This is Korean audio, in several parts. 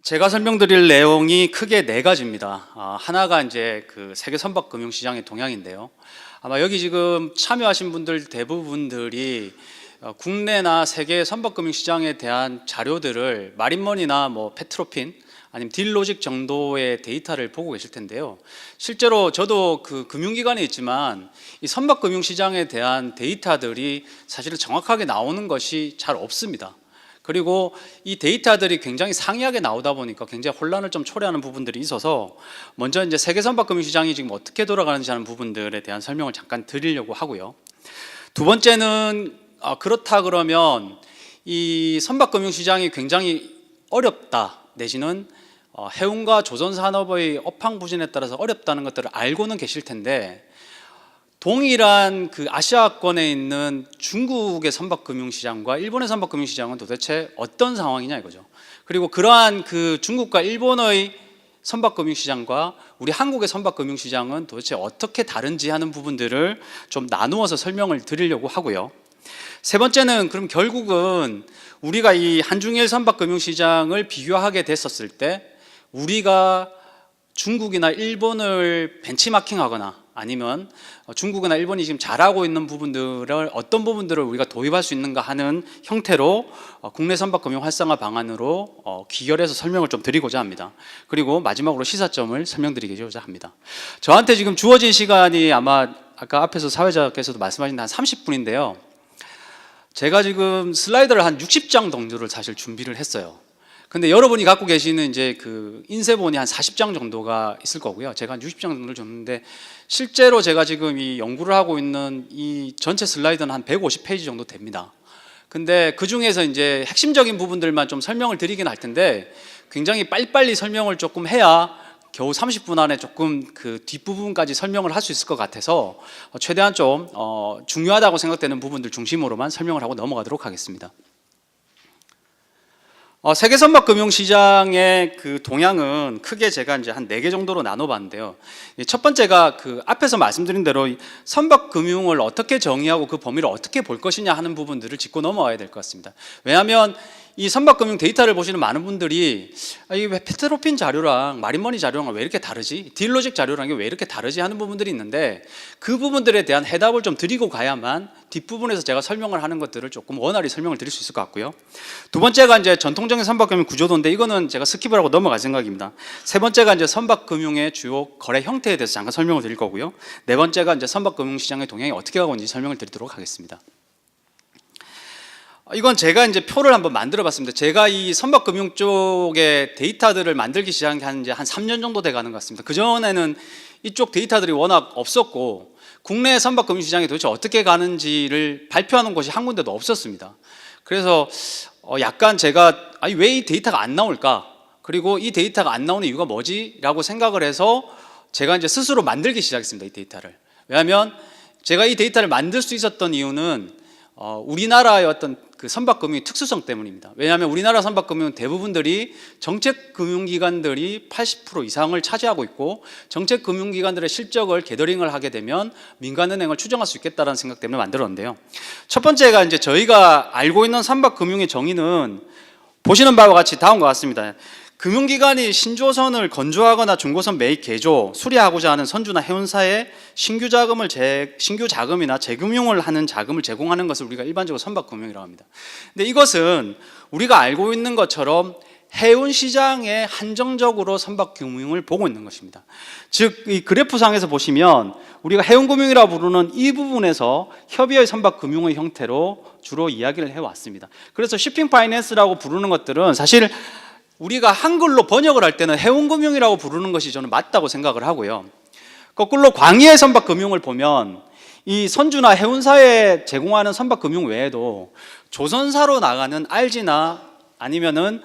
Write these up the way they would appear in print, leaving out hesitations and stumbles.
제가 설명드릴 내용이 크게 네 가지입니다. 하나가 이제 그 세계 선박 금융 시장의 동향인데요. 아마 여기 지금 참여하신 분들 대부분들이 국내나 세계 선박 금융 시장에 대한 자료들을 마린머니나 뭐 페트로핀 아니면 딜로직 정도의 데이터를 보고 계실 텐데요. 실제로 저도 그 금융기관에 있지만 이 선박 금융 시장에 대한 데이터들이 사실은 정확하게 나오는 것이 잘 없습니다. 그리고 이 데이터들이 굉장히 상이하게 나오다 보니까 굉장히 혼란을 좀 초래하는 부분들이 있어서 먼저 이제 세계 선박 금융 시장이 지금 어떻게 돌아가는지 하는 부분들에 대한 설명을 잠깐 드리려고 하고요. 두 번째는 그렇다 그러면 이 선박 금융 시장이 굉장히 어렵다 내지는 해운과 조선 산업의 업황부진에 따라서 어렵다는 것들을 알고는 계실 텐데 동일한 그 아시아권에 있는 중국의 선박금융시장과 일본의 선박금융시장은 도대체 어떤 상황이냐 이거죠. 그리고 그러한 그 중국과 일본의 선박금융시장과 우리 한국의 선박금융시장은 도대체 어떻게 다른지 하는 부분들을 좀 나누어서 설명을 드리려고 하고요. 세 번째는 그럼 결국은 우리가 이 한중일 선박금융시장을 비교하게 됐었을 때 우리가 중국이나 일본을 벤치마킹하거나 아니면 중국이나 일본이 지금 잘하고 있는 부분들을 어떤 부분들을 우리가 도입할 수 있는가 하는 형태로 국내 선박금융 활성화 방안으로 귀결해서 설명을 좀 드리고자 합니다. 그리고 마지막으로 시사점을 설명드리고자 합니다. 저한테 지금 주어진 시간이 아마 아까 앞에서 사회자께서도 말씀하신 한 30분인데요. 제가 지금 슬라이드를 한 60장 정도를 사실 준비를 했어요. 근데 여러분이 갖고 계시는 이제 그 인쇄본이 한 40장 정도가 있을 거고요. 제가 한 60장 정도를 줬는데 실제로 제가 지금 이 연구를 하고 있는 이 전체 슬라이드는 한 150페이지 정도 됩니다. 근데 그 중에서 이제 핵심적인 부분들만 좀 설명을 드리긴 할 텐데 굉장히 빨리빨리 설명을 조금 해야 겨우 30분 안에 조금 그 뒷부분까지 설명을 할 수 있을 것 같아서 최대한 좀 중요하다고 생각되는 부분들 중심으로만 설명을 하고 넘어가도록 하겠습니다. 세계 선박 금융 시장의 그 동향은 크게 제가 이제 한 4개 정도로 나눠봤는데요. 첫 번째가 그 앞에서 말씀드린 대로 선박 금융을 어떻게 정의하고 그 범위를 어떻게 볼 것이냐 하는 부분들을 짚고 넘어가야 될 것 같습니다. 왜냐하면 이 선박 금융 데이터를 보시는 많은 분들이 이게 왜 페트로핀 자료랑 마린머니 자료랑 왜 이렇게 다르지? 딜로직 자료랑 왜 이렇게 다르지? 하는 부분들이 있는데 그 부분들에 대한 해답을 좀 드리고 가야만 뒷부분에서 제가 설명을 하는 것들을 조금 원활히 설명을 드릴 수 있을 것 같고요. 두 번째가 이제 전통적인 선박금융 구조도인데 이거는 제가 스킵을 하고 넘어갈 생각입니다. 세 번째가 이제 선박금융의 주요 거래 형태에 대해서 잠깐 설명을 드릴 거고요. 네 번째가 이제 선박금융 시장의 동향이 어떻게 가고 있는지 설명을 드리도록 하겠습니다. 이건 제가 이제 표를 한번 만들어 봤습니다. 제가 이 선박금융 쪽의 데이터들을 만들기 시작한 게 이제 한 3년 정도 돼 가는 것 같습니다. 그전에는 이쪽 데이터들이 워낙 없었고 국내 선박금융 시장이 도대체 어떻게 가는지를 발표하는 곳이 한 군데도 없었습니다. 그래서 약간 제가 왜 이 데이터가 안 나올까? 그리고 이 데이터가 안 나오는 이유가 뭐지? 라고 생각을 해서 제가 이제 스스로 만들기 시작했습니다. 이 데이터를. 왜냐하면 제가 이 데이터를 만들 수 있었던 이유는 우리나라의 어떤 그 선박금융의 특수성 때문입니다. 왜냐하면 우리나라 선박금융은 대부분들이 정책금융기관들이 80% 이상을 차지하고 있고 정책금융기관들의 실적을 게더링을 하게 되면 민간은행을 추정할 수 있겠다는 생각 때문에 만들었는데요. 첫 번째가 이제 저희가 알고 있는 선박금융의 정의는 보시는 바와 같이 다음과 같습니다. 금융기관이 신조선을 건조하거나 중고선 매입 개조, 수리하고자 하는 선주나 해운사에 신규 자금이나 재금융을 하는 자금을 제공하는 것을 우리가 일반적으로 선박금융이라고 합니다. 근데 이것은 우리가 알고 있는 것처럼 해운 시장에 한정적으로 선박금융을 보고 있는 것입니다. 즉, 이 그래프상에서 보시면 우리가 해운금융이라고 부르는 이 부분에서 협의의 선박금융의 형태로 주로 이야기를 해왔습니다. 그래서 쇼핑 파이낸스라고 부르는 것들은 사실 우리가 한글로 번역을 할 때는 해운금융이라고 부르는 것이 저는 맞다고 생각을 하고요. 거꾸로 광의의 선박금융을 보면 이 선주나 해운사에 제공하는 선박금융 외에도 조선사로 나가는 RG나 아니면은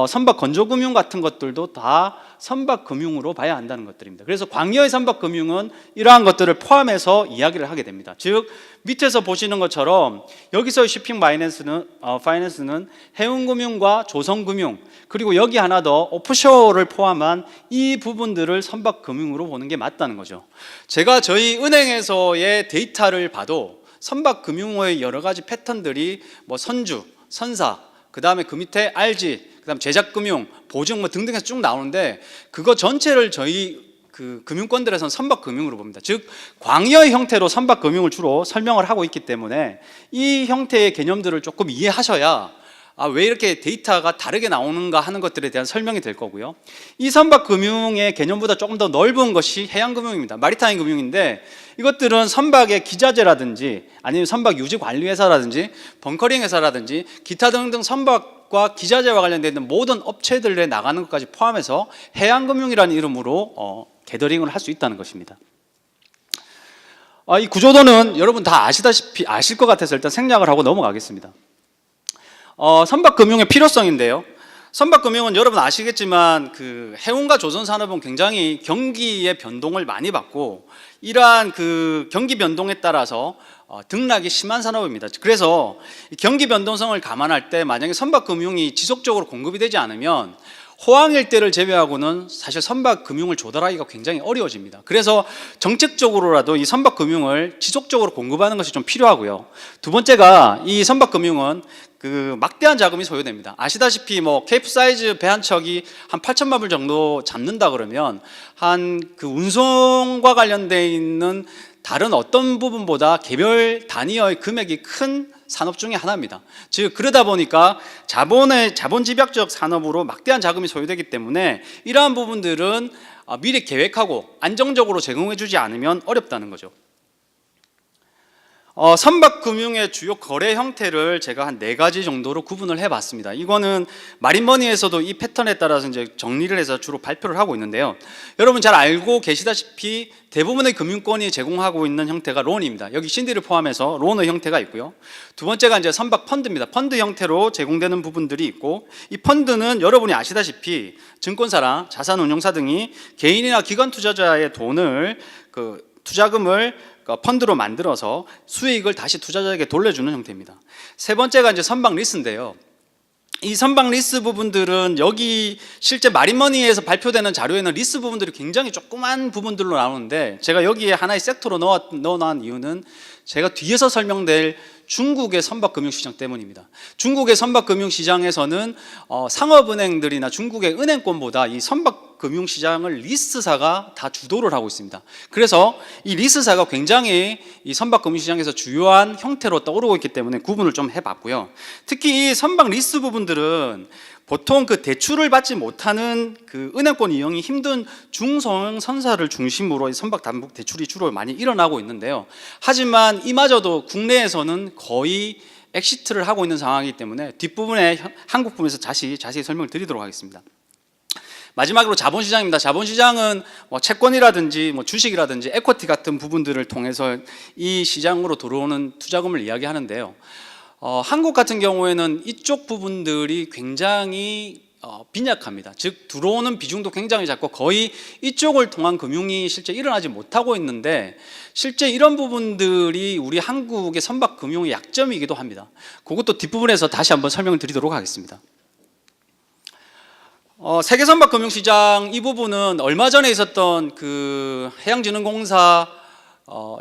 선박 건조금융 같은 것들도 다 선박금융으로 봐야 한다는 것들입니다. 그래서 광의의 선박금융은 이러한 것들을 포함해서 이야기를 하게 됩니다. 즉 밑에서 보시는 것처럼 여기서의 쇼핑 파이낸스는 해운금융과 조선금융 그리고 여기 하나 더 오프쇼어를 포함한 이 부분들을 선박금융으로 보는 게 맞다는 거죠. 제가 저희 은행에서의 데이터를 봐도 선박금융의 여러 가지 패턴들이 뭐 선주, 선사 그다음에 그 밑에 RG, 그다음 제작금융, 보증 뭐 등등해서 쭉 나오는데 그거 전체를 저희 그 금융권들에서는 선박금융으로 봅니다. 즉 광의의 형태로 선박금융을 주로 설명을 하고 있기 때문에 이 형태의 개념들을 조금 이해하셔야 왜 이렇게 데이터가 다르게 나오는가 하는 것들에 대한 설명이 될 거고요. 이 선박금융의 개념보다 조금 더 넓은 것이 해양금융입니다. 마리타임 금융인데 이것들은 선박의 기자재라든지 아니면 선박 유지관리회사라든지 벙커링 회사라든지 기타 등등 선박과 기자재와 관련되어 있는 모든 업체들에 나가는 것까지 포함해서 해양금융이라는 이름으로 게더링을 할 수 있다는 것입니다. 이 구조도는 여러분 다 아시다시피 아실 것 같아서 일단 생략을 하고 넘어가겠습니다. 선박금융의 필요성인데요. 선박금융은 여러분 아시겠지만 그 해운과 조선산업은 굉장히 경기의 변동을 많이 받고 이러한 그 경기 변동에 따라서 등락이 심한 산업입니다. 그래서 경기 변동성을 감안할 때 만약에 선박금융이 지속적으로 공급이 되지 않으면 호황일 때를 제외하고는 사실 선박금융을 조달하기가 굉장히 어려워집니다. 그래서 정책적으로라도 이 선박금융을 지속적으로 공급하는 것이 좀 필요하고요. 두 번째가 이 선박금융은 그 막대한 자금이 소요됩니다. 아시다시피 뭐 케이프 사이즈 배 한 척이 한 8천만 불 정도 잡는다 그러면 한 그 운송과 관련돼 있는 다른 어떤 부분보다 개별 단위의 금액이 큰 산업 중에 하나입니다. 즉 그러다 보니까 자본 집약적 산업으로 막대한 자금이 소요되기 때문에 이러한 부분들은 미리 계획하고 안정적으로 제공해주지 않으면 어렵다는 거죠. 선박금융의 주요 거래 형태를 제가 한 4가지 정도로 구분을 해봤습니다. 이거는 마린머니에서도 이 패턴에 따라서 이제 정리를 해서 주로 발표를 하고 있는데요. 여러분 잘 알고 계시다시피 대부분의 금융권이 제공하고 있는 형태가 론입니다. 여기 신디를 포함해서 론의 형태가 있고요. 두 번째가 이제 선박 펀드입니다. 펀드 형태로 제공되는 부분들이 있고 이 펀드는 여러분이 아시다시피 증권사랑 자산운용사 등이 개인이나 기관 투자자의 돈을 투자금을 펀드로 만들어서 수익을 다시 투자자에게 돌려주는 형태입니다. 세 번째가 이제 선박 리스인데요. 이 선박 리스 부분들은 여기 실제 마린머니에서 발표되는 자료에는 리스 부분들이 굉장히 조그만 부분들로 나오는데 제가 여기에 하나의 섹터로 넣어놓은 이유는 제가 뒤에서 설명될 중국의 선박금융시장 때문입니다. 중국의 선박금융시장에서는 상업은행들이나 중국의 은행권보다 이 선박금융시장을 리스사가 다 주도를 하고 있습니다. 그래서 이 리스사가 굉장히 이 선박금융시장에서 주요한 형태로 떠오르고 있기 때문에 구분을 좀 해봤고요. 특히 이 선박 리스 부분들은 보통 그 대출을 받지 못하는 그 은행권 이용이 힘든 중소형선사를 중심으로 선박 담보 대출이 주로 많이 일어나고 있는데요. 하지만 이마저도 국내에서는 거의 엑시트를 하고 있는 상황이기 때문에 뒷부분에 한국 부분에서 자세히 설명을 드리도록 하겠습니다. 마지막으로 자본시장입니다. 자본시장은 뭐 채권이라든지 뭐 주식이라든지 에쿼티 같은 부분들을 통해서 이 시장으로 들어오는 투자금을 이야기하는데요. 한국 같은 경우에는 이쪽 부분들이 굉장히 빈약합니다. 즉 들어오는 비중도 굉장히 작고 거의 이쪽을 통한 금융이 실제 일어나지 못하고 있는데 실제 이런 부분들이 우리 한국의 선박금융의 약점이기도 합니다. 그것도 뒷부분에서 다시 한번 설명을 드리도록 하겠습니다. 세계선박금융시장 이 부분은 얼마 전에 있었던 그 해양진흥공사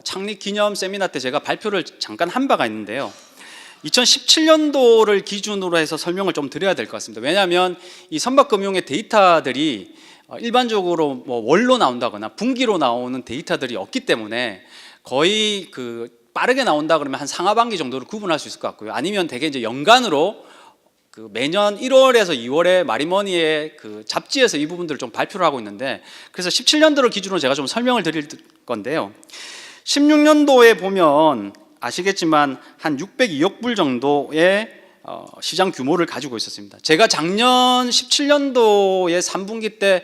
창립 기념 세미나 때 제가 발표를 잠깐 한 바가 있는데요. 2017년도를 기준으로 해서 설명을 좀 드려야 될 것 같습니다. 왜냐하면 이 선박금융의 데이터들이 일반적으로 뭐 월로 나온다거나 분기로 나오는 데이터들이 없기 때문에 거의 그 빠르게 나온다 그러면 한 상하반기 정도로 구분할 수 있을 것 같고요. 아니면 대개 이제 연간으로 그 매년 1월에서 2월에 마린머니의 그 잡지에서 이 부분들을 좀 발표를 하고 있는데 그래서 17년도를 기준으로 제가 좀 설명을 드릴 건데요. 16년도에 보면 아시겠지만 한 602억 불 정도의 시장 규모를 가지고 있었습니다. 제가 작년 17년도에 3분기 때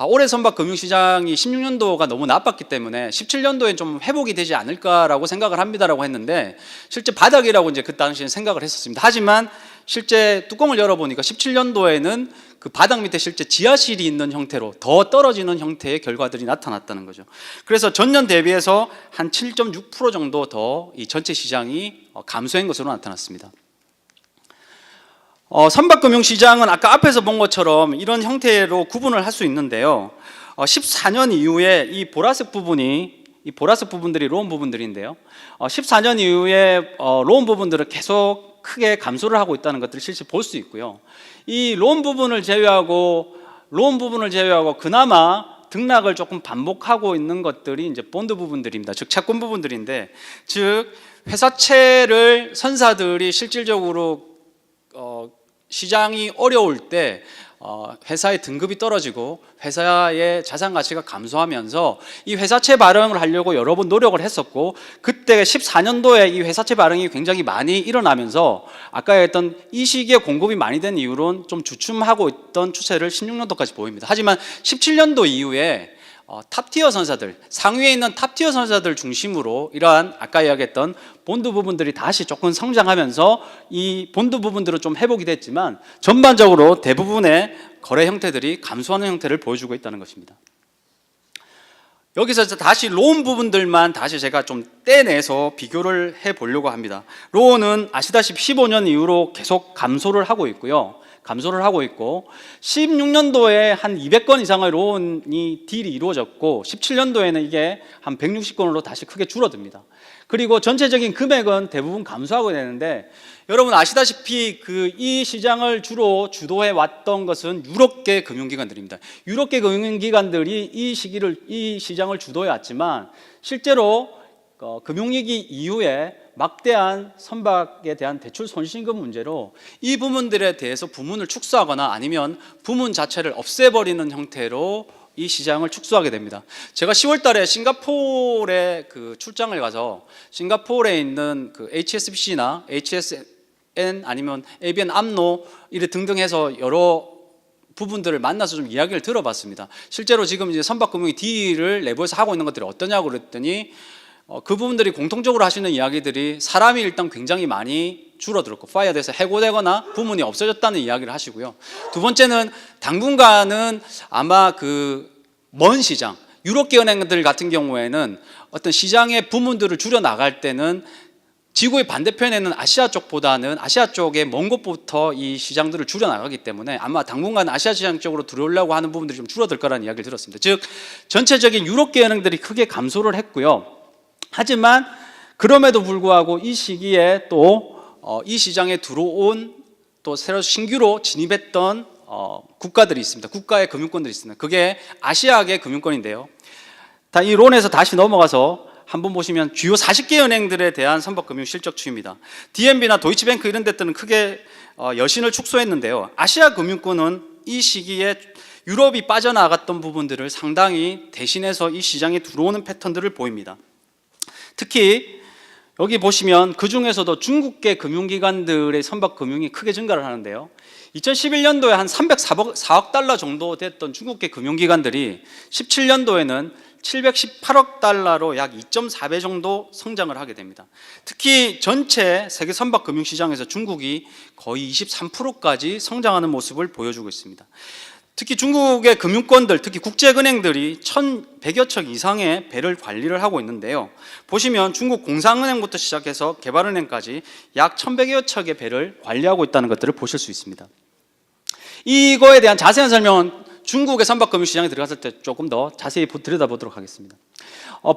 올해 선박금융시장이 16년도가 너무 나빴기 때문에 17년도에 좀 회복이 되지 않을까라고 생각을 합니다라고 했는데 실제 바닥이라고 이제 그 당시에 생각을 했었습니다. 하지만 실제 뚜껑을 열어보니까 17년도에는 그 바닥 밑에 실제 지하실이 있는 형태로 더 떨어지는 형태의 결과들이 나타났다는 거죠. 그래서 전년 대비해서 한 7.6% 정도 더 이 전체 시장이 감소한 것으로 나타났습니다. 선박금융시장은 아까 앞에서 본 것처럼 이런 형태로 구분을 할 수 있는데요. 14년 이후에 이 보라색 부분들이 론 부분들인데요. 14년 이후에 론 부분들은 계속 크게 감소를 하고 있다는 것들을 실제 볼 수 있고요. 이 론 부분을 제외하고 그나마 등락을 조금 반복하고 있는 것들이 이제 본드 부분들입니다. 즉 채권 부분들인데, 즉 회사채를 선사들이 실질적으로 시장이 어려울 때 회사의 등급이 떨어지고 회사의 자산 가치가 감소하면서 이 회사채 발행을 하려고 여러 번 노력을 했었고, 그때 14년도에 이 회사채 발행이 굉장히 많이 일어나면서 아까 했던 이 시기에 공급이 많이 된 이후로는 좀 주춤하고 있던 추세를 16년도까지 보입니다. 하지만 17년도 이후에 탑티어 선사들, 상위에 있는 탑티어 선사들 중심으로 이러한 아까 이야기했던 본드 부분들이 다시 조금 성장하면서 이 본드 부분들은 좀 회복이 됐지만 전반적으로 대부분의 거래 형태들이 감소하는 형태를 보여주고 있다는 것입니다. 여기서 다시 론 부분들만 다시 제가 좀 떼내서 비교를 해보려고 합니다. 론은 아시다시피 15년 이후로 계속 감소를 하고 있고 16년도에 한 200건 이상의 론이 딜이 이루어졌고 17년도에는 이게 한 160건으로 다시 크게 줄어듭니다. 그리고 전체적인 금액은 대부분 감소하고 되는데, 여러분 아시다시피 이 시장을 주로 주도해 왔던 것은 유럽계 금융기관들입니다. 유럽계 금융기관들이 이 시장을 주도해 왔지만 실제로 금융위기 이후에 막대한 선박에 대한 대출 손실금 문제로 이 부문들에 대해서 부문을 축소하거나 아니면 부문 자체를 없애버리는 형태로 이 시장을 축소하게 됩니다. 제가 10월 달에 싱가포르에 출장을 가서 싱가포르에 있는 HSBC나 HSN 아니면 ABN 암로 이래 등등 해서 여러 부분들을 만나서 좀 이야기를 들어봤습니다. 실제로 지금 이제 선박금융이 딜을 내부에서 하고 있는 것들이 어떠냐고 그랬더니 그 부분들이 공통적으로 하시는 이야기들이 사람이 일단 굉장히 많이 줄어들었고 파이어돼서 해고되거나 부문이 없어졌다는 이야기를 하시고요. 두 번째는 당분간은 아마 먼 시장, 유럽계 은행들 같은 경우에는 어떤 시장의 부문들을 줄여 나갈 때는 지구의 반대편에는 아시아 쪽보다는 아시아 쪽의 먼 곳부터 이 시장들을 줄여 나가기 때문에 아마 당분간 아시아 시장 쪽으로 들어오려고 하는 부분들이 좀 줄어들 거라는 이야기를 들었습니다. 즉 전체적인 유럽계 은행들이 크게 감소를 했고요. 하지만 그럼에도 불구하고 이 시기에 또 이 시장에 들어온 또 새로 신규로 진입했던 국가들이 있습니다. 국가의 금융권들이 있습니다. 그게 아시아계 금융권인데요. 이 론에서 다시 넘어가서 한번 보시면 주요 40개 은행들에 대한 선박금융 실적 추이입니다. DNB나 도이치뱅크 이런 데들은 크게 여신을 축소했는데요. 아시아 금융권은 이 시기에 유럽이 빠져나갔던 부분들을 상당히 대신해서 이 시장에 들어오는 패턴들을 보입니다. 특히 여기 보시면 그 중에서도 중국계 금융기관들의 선박금융이 크게 증가를 하는데요. 2011년도에 한 304억 달러 정도 됐던 중국계 금융기관들이 17년도에는 718억 달러로 약 2.4배 정도 성장을 하게 됩니다. 특히 전체 세계 선박금융시장에서 중국이 거의 23%까지 성장하는 모습을 보여주고 있습니다. 특히 중국의 금융권들, 특히 국제은행들이 1,100여 척 이상의 배를 관리를 하고 있는데요. 보시면 중국 공상은행부터 시작해서 개발은행까지 약 1,100여 척의 배를 관리하고 있다는 것들을 보실 수 있습니다. 이거에 대한 자세한 설명은 중국의 선박금융시장에 들어갔을 때 조금 더 자세히 들여다보도록 하겠습니다.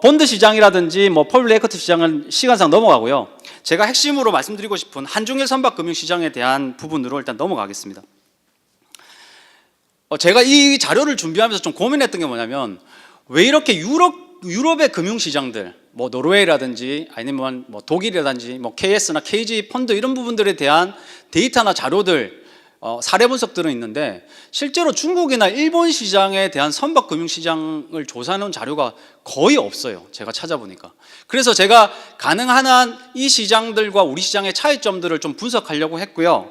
본드 시장이라든지 퍼블릭 에쿼티 시장은 시간상 넘어가고요. 제가 핵심으로 말씀드리고 싶은 한중일 선박금융시장에 대한 부분으로 일단 넘어가겠습니다. 제가 이 자료를 준비하면서 좀 고민했던 게 뭐냐면, 왜 이렇게 유럽의 금융시장들, 노르웨이라든지 아니면 독일이라든지 KS나 KG 펀드 이런 부분들에 대한 데이터나 자료들, 사례 분석들은 있는데 실제로 중국이나 일본 시장에 대한 선박금융시장을 조사하는 자료가 거의 없어요. 제가 찾아보니까. 그래서 제가 가능한 한 이 시장들과 우리 시장의 차이점들을 좀 분석하려고 했고요.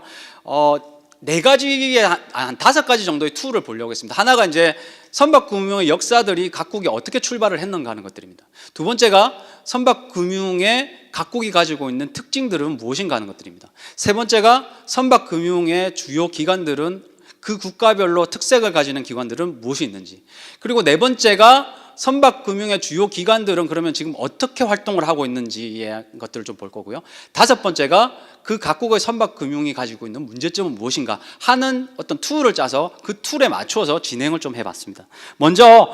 4가지의 한 5가지 정도의 툴을 보려고 했습니다. 하나가 이제 선박금융의 역사들이 각국이 어떻게 출발을 했는가 하는 것들입니다. 두 번째가 선박금융의 각국이 가지고 있는 특징들은 무엇인가 하는 것들입니다. 세 번째가 선박금융의 주요 기관들은 그 국가별로 특색을 가지는 기관들은 무엇이 있는지, 그리고 네 번째가 선박금융의 주요 기관들은 그러면 지금 어떻게 활동을 하고 있는지의 것들을 좀 볼 거고요. 다섯 번째가 그 각국의 선박금융이 가지고 있는 문제점은 무엇인가 하는 어떤 툴을 짜서 그 툴에 맞춰서 진행을 좀 해봤습니다. 먼저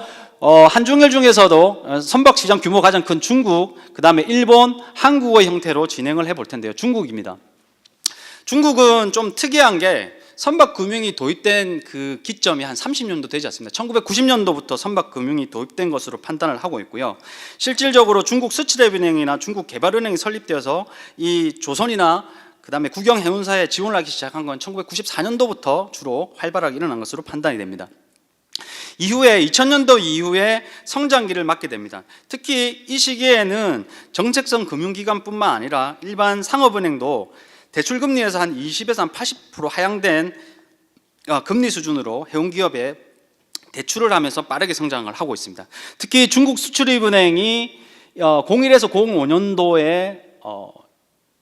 한중일 중에서도 선박시장 규모가 가장 큰 중국, 그 다음에 일본, 한국의 형태로 진행을 해볼 텐데요. 중국입니다. 중국은 좀 특이한 게 선박금융이 도입된 그 기점이 한 30년도 되지 않습니다. 1990년도부터 선박금융이 도입된 것으로 판단을 하고 있고요. 실질적으로 중국 수출협은행이나 중국 개발은행이 설립되어서 이 조선이나 그다음에 국영해운사에 지원을 하기 시작한 건 1994년도부터 주로 활발하게 일어난 것으로 판단이 됩니다. 이후에 2000년도 이후에 성장기를 맞게 됩니다. 특히 이 시기에는 정책성 금융기관뿐만 아니라 일반 상업은행도 대출금리에서 한 20에서 한 80% 하향된 금리 수준으로 해운기업에 대출을 하면서 빠르게 성장을 하고 있습니다. 특히 중국 수출입은행이 01에서 05년도에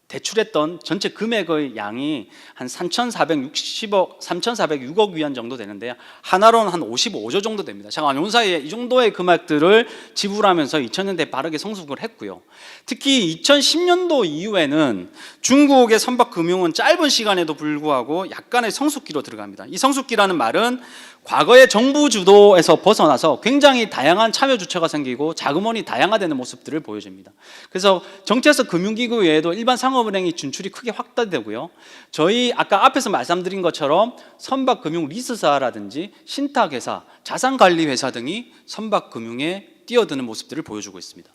대출했던 전체 금액의 양이 한 3,406억 위안 정도 되는데요. 하나로는 한 55조 정도 됩니다. 잠깐 요 사이에 이 정도의 금액들을 지불하면서 2000년대에 빠르게 성숙을 했고요. 특히 2010년도 이후에는 중국의 선박금융은 짧은 시간에도 불구하고 약간의 성숙기로 들어갑니다. 이 성숙기라는 말은 과거의 정부 주도에서 벗어나서 굉장히 다양한 참여 주체가 생기고 자금원이 다양화되는 모습들을 보여줍니다. 그래서 정책적 금융기구 외에도 일반 상업은행이 진출이 크게 확대되고요. 저희 아까 앞에서 말씀드린 것처럼 선박금융 리스사라든지 신탁회사, 자산관리회사 등이 선박금융에 뛰어드는 모습들을 보여주고 있습니다.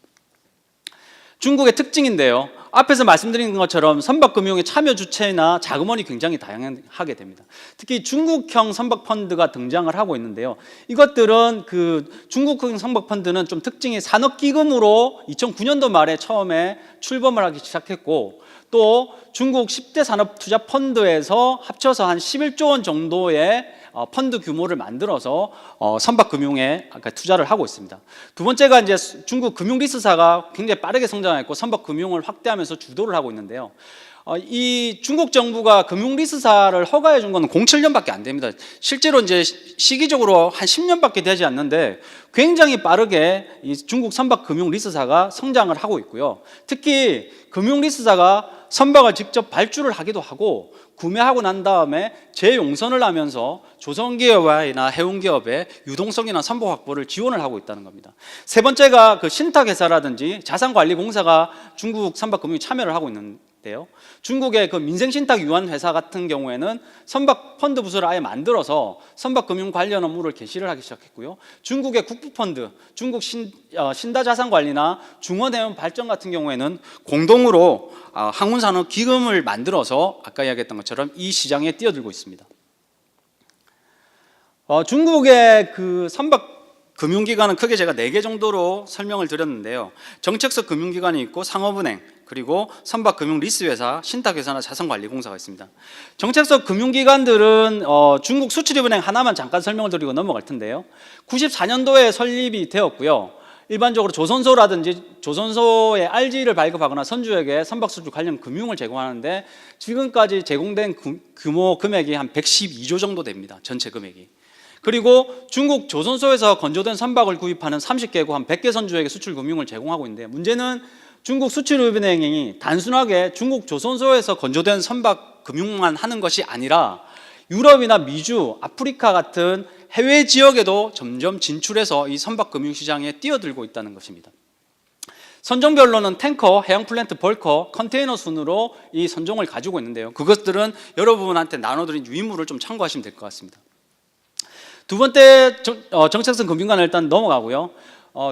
중국의 특징인데요. 앞에서 말씀드린 것처럼 선박금융의 참여 주체나 자금원이 굉장히 다양하게 됩니다. 특히 중국형 선박펀드가 등장을 하고 있는데요. 이것들은 중국형 선박펀드는 좀 특징이 산업기금으로 2009년도 말에 처음에 출범을 하기 시작했고, 또 중국 10대 산업투자펀드에서 합쳐서 한 11조 원 정도의 펀드 규모를 만들어서 선박금융에 투자를 하고 있습니다. 두 번째가 이제 중국 금융리스사가 굉장히 빠르게 성장했고 선박금융을 확대하면서 주도를 하고 있는데요. 이 중국 정부가 금융리스사를 허가해 준 건 07년밖에 안 됩니다. 실제로 이제 시기적으로 한 10년밖에 되지 않는데 굉장히 빠르게 이 중국 선박금융리스사가 성장을 하고 있고요. 특히 금융리스사가 선박을 직접 발주를 하기도 하고 구매하고 난 다음에 재용선을 하면서 조선기업이나 해운기업의 유동성이나 선박 확보를 지원을 하고 있다는 겁니다. 세 번째가 신탁회사라든지 자산관리공사가 중국 선박금융에 참여를 하고 있는데요. 중국의 민생신탁유한회사 같은 경우에는 선박펀드 부서를 아예 만들어서 선박금융 관련 업무를 개시를 하기 시작했고요. 중국의 국부펀드, 중국 신다자산관리나 중원해운발전 같은 경우에는 공동으로 항운산업기금을 만들어서 아까 이야기했던 것처럼 이 시장에 뛰어들고 있습니다. 중국의 선박금융기관은 크게 제가 4개 정도로 설명을 드렸는데요. 정책적 금융기관이 있고 상업은행, 그리고 선박금융리스회사, 신탁회사나 자산관리공사가 있습니다. 정책적 금융기관들은 중국 수출입은행 하나만 잠깐 설명을 드리고 넘어갈 텐데요. 94년도에 설립이 되었고요. 일반적으로 조선소라든지 조선소의 RG를 발급하거나 선주에게 선박수출 관련 금융을 제공하는데 지금까지 제공된 규모 금액이 한 112조 정도 됩니다. 전체 금액이. 그리고 중국 조선소에서 건조된 선박을 구입하는 30개국 한 100개 선주에게 수출 금융을 제공하고 있는데, 문제는 중국 수출입은행이 단순하게 중국 조선소에서 건조된 선박 금융만 하는 것이 아니라 유럽이나 미주, 아프리카 같은 해외 지역에도 점점 진출해서 이 선박 금융 시장에 뛰어들고 있다는 것입니다. 선종별로는 탱커, 해양 플랜트, 벌커, 컨테이너 순으로 이 선종을 가지고 있는데요. 그것들은 여러분한테 나눠드린 유인물을 좀 참고하시면 될 것 같습니다. 두 번째 정책성 금융관을 일단 넘어가고요.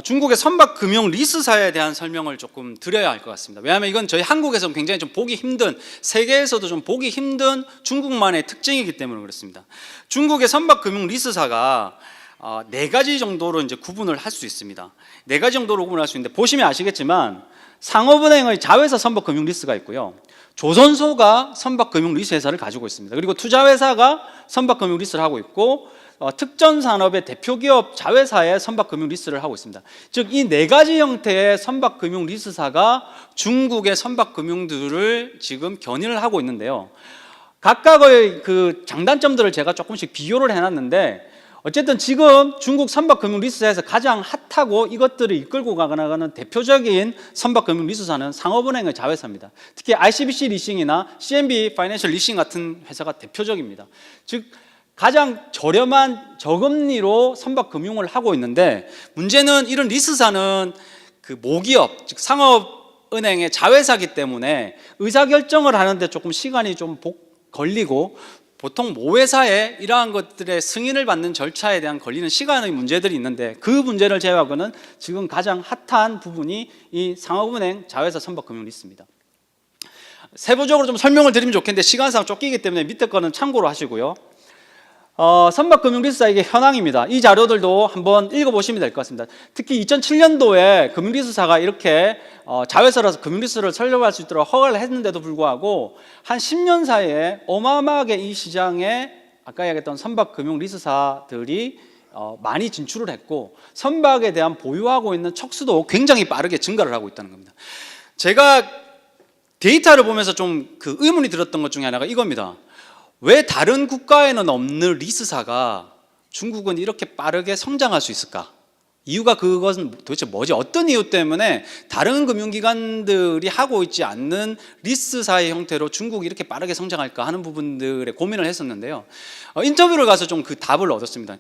중국의 선박금융 리스사에 대한 설명을 조금 드려야 할 것 같습니다. 왜냐하면 이건 저희 한국에서는 굉장히 좀 보기 힘든, 세계에서도 좀 보기 힘든 중국만의 특징이기 때문에 그렇습니다. 중국의 선박금융 리스사가 4가지 정도로 이제 구분을 할 수 있습니다. 4가지 정도로 구분을 할 수 있는데, 보시면 아시겠지만 상업은행의 자회사 선박금융 리스가 있고요. 조선소가 선박금융 리스 회사를 가지고 있습니다. 그리고 투자회사가 선박금융 리스를 하고 있고, 특정 산업의 대표기업 자회사의 선박금융 리스를 하고 있습니다. 즉 이 4가지 형태의 선박금융 리스사가 중국의 선박금융들을 지금 견인을 하고 있는데요. 각각의 장단점들을 제가 조금씩 비교를 해놨는데, 어쨌든 지금 중국 선박금융 리스사에서 가장 핫하고 이것들을 이끌고 나가는 대표적인 선박금융 리스사는 상업은행의 자회사입니다. 특히 ICBC 리싱이나 CMB 파이낸셜 리싱 같은 회사가 대표적입니다. 즉 가장 저렴한 저금리로 선박금융을 하고 있는데, 문제는 이런 리스사는 모기업, 즉 상업은행의 자회사이기 때문에 의사결정을 하는데 조금 시간이 좀 걸리고 보통 모회사에 이러한 것들의 승인을 받는 절차에 대한 걸리는 시간의 문제들이 있는데 그 문제를 제외하고는 지금 가장 핫한 부분이 이 상업은행 자회사 선박금융 리스입니다. 세부적으로 좀 설명을 드리면 좋겠는데 시간상 쫓기기 때문에 밑에 거는 참고로 하시고요. 선박금융리스사 이게 현황입니다. 이 자료들도 한번 읽어보시면 될 것 같습니다. 특히 2007년도에 금융리스사가 이렇게 자회사라서 금융리스를 설립할 수 있도록 허가를 했는데도 불구하고 한 10년 사이에 어마어마하게 이 시장에 아까 이야기했던 선박금융리스사들이 많이 진출을 했고 선박에 대한 보유하고 있는 척수도 굉장히 빠르게 증가를 하고 있다는 겁니다. 제가 데이터를 보면서 좀 그 의문이 들었던 것 중에 하나가 이겁니다. 왜 다른 국가에는 없는 리스사가 중국은 이렇게 빠르게 성장할 수 있을까? 이유가 그것은 도대체 뭐지? 어떤 이유 때문에 다른 금융기관들이 하고 있지 않는 리스사의 형태로 중국이 이렇게 빠르게 성장할까 하는 부분들에 고민을 했었는데요. 인터뷰를 가서 좀 그 답을 얻었습니다.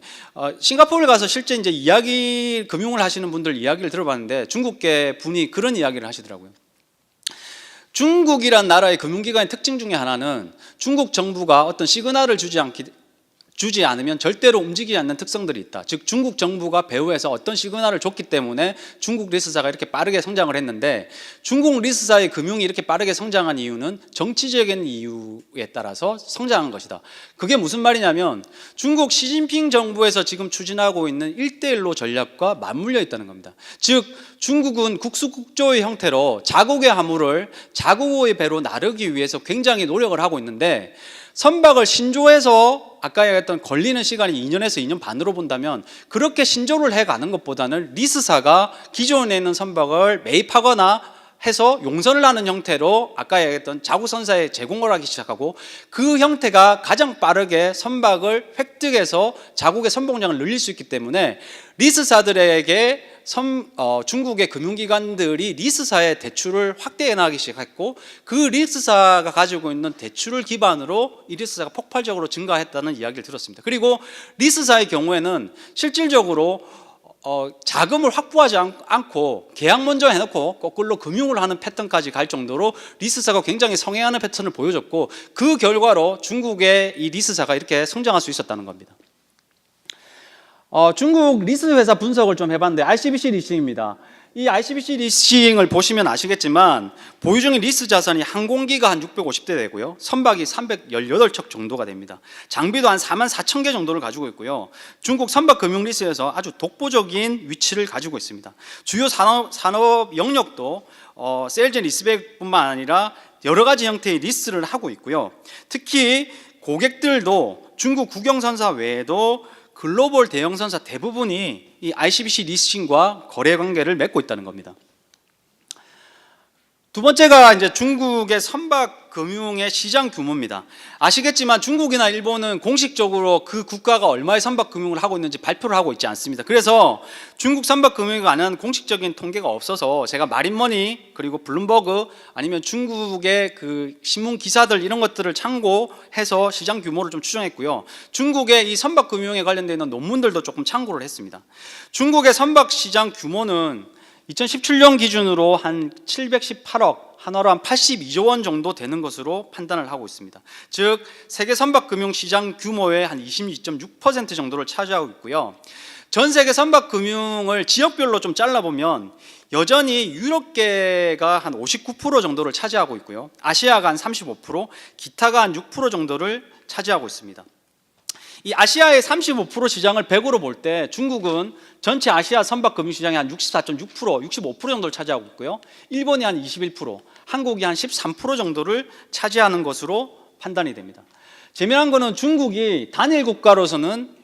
싱가포르를 가서 실제 이제 금융을 하시는 분들 이야기를 들어봤는데 중국계 분이 그런 이야기를 하시더라고요. 중국이란 나라의 금융기관의 특징 중에 하나는 중국 정부가 어떤 시그널을 주지 않으면 절대로 움직이지 않는 특성들이 있다. 즉 중국 정부가 배후에서 어떤 시그널을 줬기 때문에 중국 리스사가 이렇게 빠르게 성장을 했는데 중국 리스사의 금융이 이렇게 빠르게 성장한 이유는 정치적인 이유에 따라서 성장한 것이다. 그게 무슨 말이냐면 중국 시진핑 정부에서 지금 추진하고 있는 1대1로 전략과 맞물려 있다는 겁니다. 즉 중국은 국수국조의 형태로 자국의 화물을 자국의 배로 나르기 위해서 굉장히 노력을 하고 있는데 선박을 신조해서 아까 얘기했던 걸리는 시간이 2년에서 2년 반으로 본다면 그렇게 신조를 해가는 것보다는 리스사가 기존에 있는 선박을 매입하거나 해서 용선을 하는 형태로 아까 얘기했던 자구선사에 제공을 하기 시작하고 그 형태가 가장 빠르게 선박을 획득해서 자국의 선봉량을 늘릴 수 있기 때문에 리스사들에게 중국의 금융기관들이 리스사의 대출을 확대해 나가기 시작했고 그 리스사가 가지고 있는 대출을 기반으로 이 리스사가 폭발적으로 증가했다는 이야기를 들었습니다. 그리고 리스사의 경우에는 실질적으로 자금을 확보하지 않고 계약 먼저 해놓고 거꾸로 금융을 하는 패턴까지 갈 정도로 리스사가 굉장히 성행하는 패턴을 보여줬고 그 결과로 중국의 이 리스사가 이렇게 성장할 수 있었다는 겁니다. 중국 리스 회사 분석을 좀 해봤는데 ICBC 리싱입니다. 이 ICBC 리싱을 보시면 아시겠지만 보유 중인 리스 자산이 항공기가 한 650대 되고요. 선박이 318척 정도가 됩니다. 장비도 한 44,000개 정도를 가지고 있고요. 중국 선박 금융 리스에서 아주 독보적인 위치를 가지고 있습니다. 주요 산업 영역도 세일즈 리스백뿐만 아니라 여러 가지 형태의 리스를 하고 있고요. 특히 고객들도 중국 국영선사 외에도 글로벌 대형선사 대부분이 이 ICBC 리싱과 거래 관계를 맺고 있다는 겁니다. 두 번째가 이제 중국의 선박 금융의 시장 규모입니다. 아시겠지만 중국이나 일본은 공식적으로 그 국가가 얼마의 선박 금융을 하고 있는지 발표를 하고 있지 않습니다. 그래서 중국 선박 금융에 관한 공식적인 통계가 없어서 제가 마린머니 그리고 블룸버그 아니면 중국의 그 신문 기사들 이런 것들을 참고해서 시장 규모를 좀 추정했고요. 중국의 이 선박 금융에 관련되어 있는 논문들도 조금 참고를 했습니다. 중국의 선박 시장 규모는 2017년 기준으로 한 718억, 한화로 한 82조 원 정도 되는 것으로 판단을 하고 있습니다. 즉 세계 선박 금융 시장 규모의 한 22.6% 정도를 차지하고 있고요. 전 세계 선박 금융을 지역별로 좀 잘라보면 여전히 유럽계가 한 59% 정도를 차지하고 있고요. 아시아가 한 35%, 기타가 한 6% 정도를 차지하고 있습니다. 이 아시아의 35% 시장을 100으로 볼 때 중국은 전체 아시아 선박 금융 시장의 한 64.6%, 65% 정도를 차지하고 있고요. 일본이 한 21%, 한국이 한 13% 정도를 차지하는 것으로 판단이 됩니다. 재미난 거는 중국이 단일 국가로서는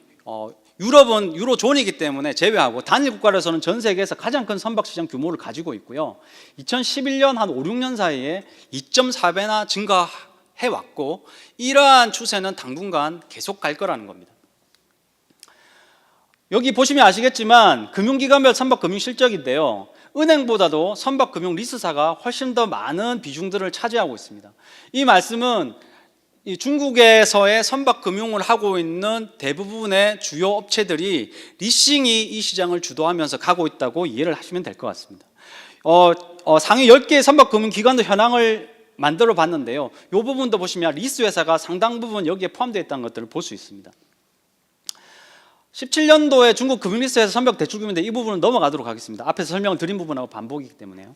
유럽은 유로존이기 때문에 제외하고 단일 국가로서는 전 세계에서 가장 큰 선박 시장 규모를 가지고 있고요. 2011년 한 5, 6년 사이에 2.4배나 증가해왔고 이러한 추세는 당분간 계속 갈 거라는 겁니다. 여기 보시면 아시겠지만 금융기관별 선박금융 실적인데요. 은행보다도 선박금융 리스사가 훨씬 더 많은 비중들을 차지하고 있습니다. 이 말씀은 이 중국에서의 선박금융을 하고 있는 대부분의 주요 업체들이 리싱이 이 시장을 주도하면서 가고 있다고 이해를 하시면 될 것 같습니다. 상위 10개의 선박금융기관도 현황을 만들어 봤는데요. 이 부분도 보시면 리스 회사가 상당 부분 여기에 포함되어 있다는 것들을 볼 수 있습니다. 17년도에 중국 금융리스트에서 선박 대출금인데 이 부분은 넘어가도록 하겠습니다. 앞에서 설명을 드린 부분하고 반복이기 때문에요.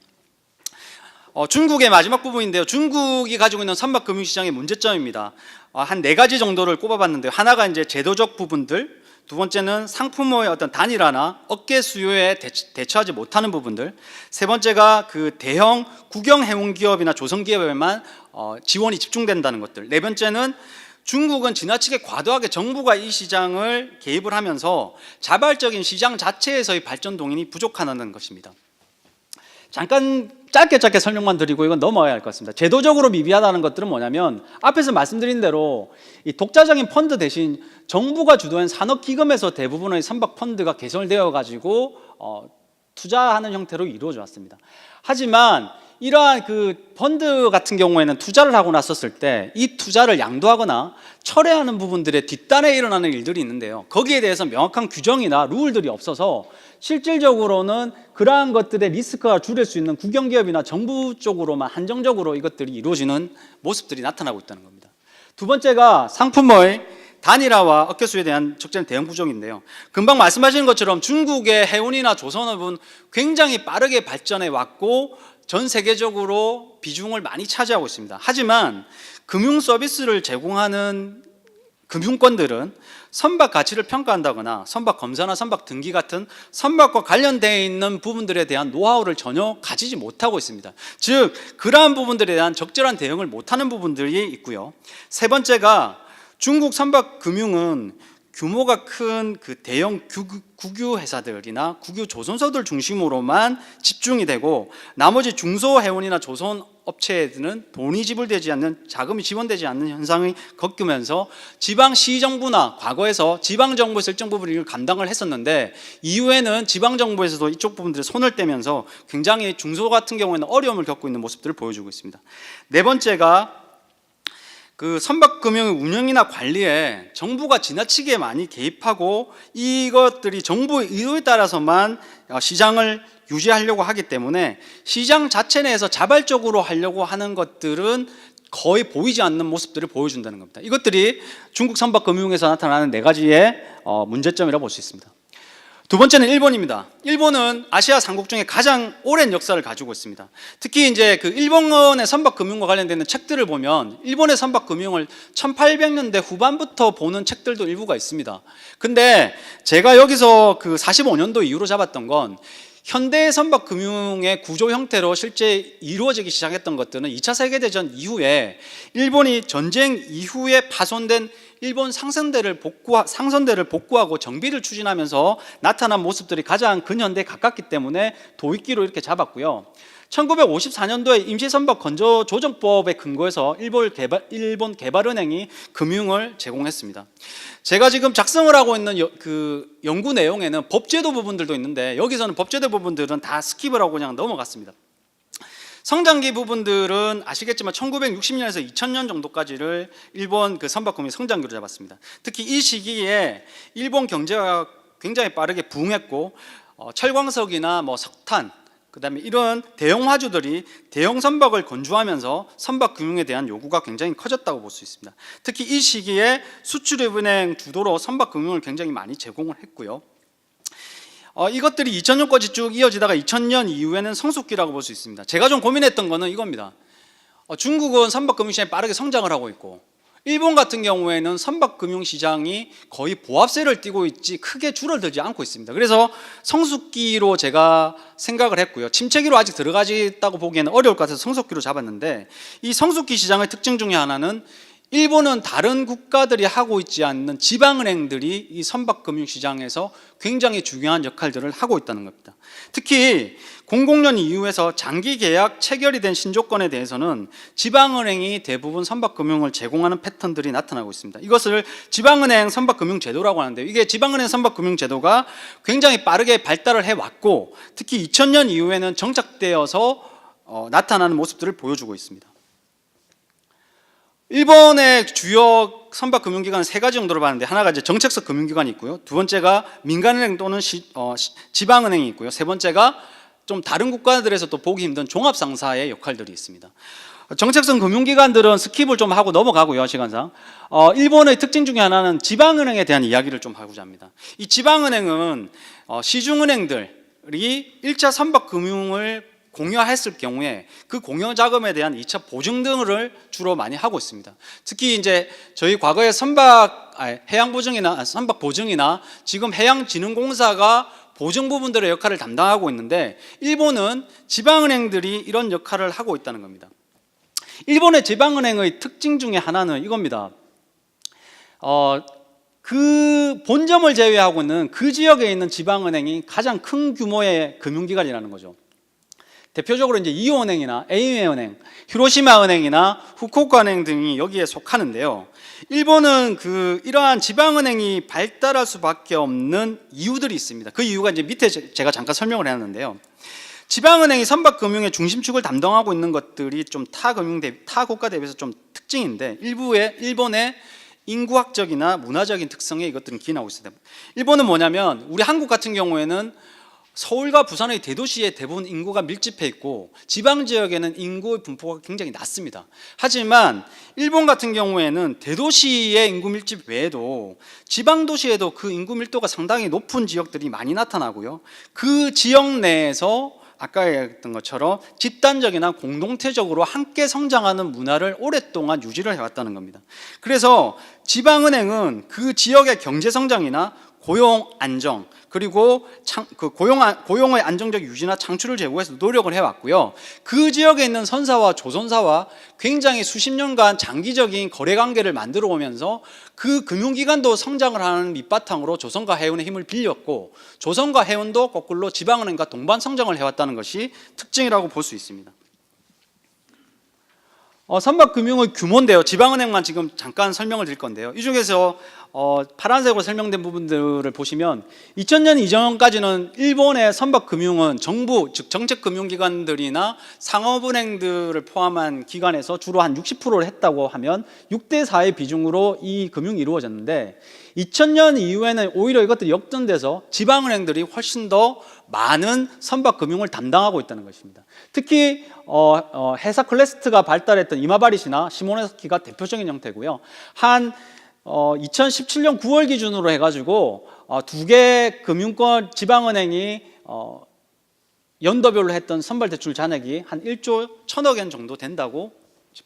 중국의 마지막 부분인데요. 중국이 가지고 있는 선박 금융시장의 문제점입니다. 한 4가지 정도를 꼽아봤는데요. 하나가 이제 제도적 부분들, 두 번째는 상품의 어떤 단일화나 업계 수요에 대처하지 못하는 부분들, 세 번째가 그 대형 국영 해운 기업이나 조선 기업에만 지원이 집중된다는 것들, 네 번째는 중국은 지나치게 과도하게 정부가 이 시장을 개입을 하면서 자발적인 시장 자체에서의 발전 동인이 부족하다는 것입니다. 잠깐 짧게 설명만 드리고 이건 넘어가야 할 것 같습니다. 제도적으로 미비하다는 것들은 뭐냐면 앞에서 말씀드린 대로 이 독자적인 펀드 대신 정부가 주도한 산업기금에서 대부분의 선박 펀드가 개설되어 가지고 투자하는 형태로 이루어져 왔습니다. 하지만 이러한 그 펀드 같은 경우에는 투자를 하고 났었을 때 이 투자를 양도하거나 철회하는 부분들의 뒷단에 일어나는 일들이 있는데요. 거기에 대해서 명확한 규정이나 룰들이 없어서 실질적으로는 그러한 것들의 리스크가 줄일 수 있는 국영기업이나 정부 쪽으로만 한정적으로 이것들이 이루어지는 모습들이 나타나고 있다는 겁니다. 두 번째가 상품의 단일화와 업계 수요에 대한 적절한 대응 부족인데요. 금방 말씀하신 것처럼 중국의 해운이나 조선업은 굉장히 빠르게 발전해 왔고 전 세계적으로 비중을 많이 차지하고 있습니다. 하지만 금융 서비스를 제공하는 금융권들은 선박 가치를 평가한다거나 선박 검사나 선박 등기 같은 선박과 관련되어 있는 부분들에 대한 노하우를 전혀 가지지 못하고 있습니다. 즉 그러한 부분들에 대한 적절한 대응을 못하는 부분들이 있고요. 세 번째가 중국 선박 금융은 규모가 큰 그 대형 국유 회사들이나 국유 조선소들 중심으로만 집중이 되고 나머지 중소 해운이나 조선 업체들은 돈이 지불되지 않는, 자금이 지원되지 않는 현상이 겪으면서 지방 시정부나 과거에서 지방 정부에서 일정 부분 이걸 감당을 했었는데 이후에는 지방 정부에서도 이쪽 부분들에 손을 떼면서 굉장히 중소 같은 경우에는 어려움을 겪고 있는 모습들을 보여주고 있습니다. 네 번째가 그 선박금융의 운영이나 관리에 정부가 지나치게 많이 개입하고 이것들이 정부의 의도에 따라서만 시장을 유지하려고 하기 때문에 시장 자체 내에서 자발적으로 하려고 하는 것들은 거의 보이지 않는 모습들을 보여준다는 겁니다. 이것들이 중국 선박금융에서 나타나는 4가지의 문제점이라고 볼 수 있습니다. 두 번째는 일본입니다. 일본은 아시아 삼국 중에 가장 오랜 역사를 가지고 있습니다. 특히 이제 그 일본의 선박금융과 관련된 책들을 보면 일본의 선박금융을 1800년대 후반부터 보는 책들도 일부가 있습니다. 근데 제가 여기서 그 45년도 이후로 잡았던 건 현대 선박금융의 구조 형태로 실제 이루어지기 시작했던 것들은 2차 세계대전 이후에 일본이 전쟁 이후에 파손된 일본 상선대를 복구하고 정비를 추진하면서 나타난 모습들이 가장 근현대에 가깝기 때문에 도입기로 이렇게 잡았고요. 1954년도에 임시선박건조조정법에 근거해서 일본 개발은행이 금융을 제공했습니다. 제가 지금 작성을 하고 있는 그 연구 내용에는 법제도 부분들도 있는데 여기서는 법제도 부분들은 다 스킵을 하고 그냥 넘어갔습니다. 성장기 부분들은 아시겠지만 1960년에서 2000년 정도까지를 일본 그 선박금융 성장기로 잡았습니다. 특히 이 시기에 일본 경제가 굉장히 빠르게 부흥했고 철광석이나 뭐 석탄, 그다음에 이런 대형 화주들이 대형 선박을 건조하면서 선박 금융에 대한 요구가 굉장히 커졌다고 볼 수 있습니다. 특히 이 시기에 수출입은행 주도로 선박 금융을 굉장히 많이 제공을 했고요. 이것들이 2000년까지 쭉 이어지다가 2000년 이후에는 성숙기라고 볼 수 있습니다. 제가 좀 고민했던 거는 이겁니다. 중국은 선박금융시장이 빠르게 성장을 하고 있고 일본 같은 경우에는 선박금융시장이 거의 보합세를 띠고 있지 크게 줄어들지 않고 있습니다. 그래서 성숙기로 제가 생각을 했고요. 침체기로 아직 들어가지 있다고 보기에는 어려울 것 같아서 성숙기로 잡았는데 이 성숙기 시장의 특징 중에 하나는 일본은 다른 국가들이 하고 있지 않는 지방은행들이 이 선박금융시장에서 굉장히 중요한 역할들을 하고 있다는 겁니다. 특히 00년 이후에서 장기 계약 체결이 된 신조건에 대해서는 지방은행이 대부분 선박금융을 제공하는 패턴들이 나타나고 있습니다. 이것을 지방은행 선박금융제도라고 하는데 이게 지방은행 선박금융제도가 굉장히 빠르게 발달을 해왔고 특히 2000년 이후에는 정착되어서 나타나는 모습들을 보여주고 있습니다. 일본의 주요 선박금융기관은 3가지 정도로 봤는데 하나가 이제 정책적 금융기관이 있고요. 두 번째가 민간은행 또는 지방은행이 있고요. 세 번째가 좀 다른 국가들에서 또 보기 힘든 종합상사의 역할들이 있습니다. 정책성 금융기관들은 스킵을 좀 하고 넘어가고요, 시간상. 일본의 특징 중에 하나는 지방은행에 대한 이야기를 좀 하고자 합니다. 이 지방은행은 시중은행들이 1차 선박금융을 공여했을 경우에 그 공여 자금에 대한 2차 보증 등을 주로 많이 하고 있습니다. 특히 이제 저희 과거에 해양 보증이나 선박 보증이나 지금 해양진흥공사가 보증 부분들의 역할을 담당하고 있는데, 일본은 지방은행들이 이런 역할을 하고 있다는 겁니다. 일본의 지방은행의 특징 중에 하나는 이겁니다. 그 본점을 제외하고는 그 지역에 있는 지방은행이 가장 큰 규모의 금융기관이라는 거죠. 대표적으로 이제 이오은행이나 에이메은행, 히로시마은행이나 후쿠오카은행 등이 여기에 속하는데요. 일본은 이러한 지방은행이 발달할 수밖에 없는 이유들이 있습니다. 그 이유가 이제 밑에 제가 잠깐 설명을 해놨는데요. 지방은행이 선박금융의 중심축을 담당하고 있는 것들이 좀 타 국가 대비해서 좀 특징인데, 일본의 인구학적이나 문화적인 특성에 이것들은 기인하고 있습니다. 일본은 뭐냐면, 우리 한국 같은 경우에는 서울과 부산의 대도시에 대부분 인구가 밀집해 있고 지방 지역에는 인구의 분포가 굉장히 낮습니다. 하지만 일본 같은 경우에는 대도시의 인구 밀집 외에도 지방 도시에도 그 인구 밀도가 상당히 높은 지역들이 많이 나타나고요. 그 지역 내에서 아까 얘기했던 것처럼 집단적이나 공동체적으로 함께 성장하는 문화를 오랫동안 유지를 해왔다는 겁니다. 그래서 지방은행은 그 지역의 경제 성장이나 고용 안정, 그리고 고용의 안정적 유지나 창출을 제고해서 노력을 해왔고요. 그 지역에 있는 선사와 조선사와 굉장히 수십 년간 장기적인 거래관계를 만들어 오면서 그 금융기관도 성장을 하는 밑바탕으로 조선과 해운의 힘을 빌렸고, 조선과 해운도 거꾸로 지방은행과 동반 성장을 해왔다는 것이 특징이라고 볼 수 있습니다. 선박금융의 규모인데요, 지방은행만 지금 잠깐 설명을 드릴 건데요, 이 중에서 파란색으로 설명된 부분들을 보시면 2000년 이전까지는 일본의 선박금융은 정부, 즉 정책금융기관들이나 상업은행들을 포함한 기관에서 주로 한 60%를 했다고 하면 6대4의 비중으로 이 금융이 이루어졌는데, 2000년 이후에는 오히려 이것들이 역전돼서 지방은행들이 훨씬 더 많은 선박금융을 담당하고 있다는 것입니다. 특히 헤사 클래스트가 발달했던 이마바리시나 시모노사키가 대표적인 형태고요. 2017년 9월 기준으로 해가지고 두 개 금융권 지방은행이 연도별로 했던 선발대출 잔액이 한 1조 1000억 엔 정도 된다고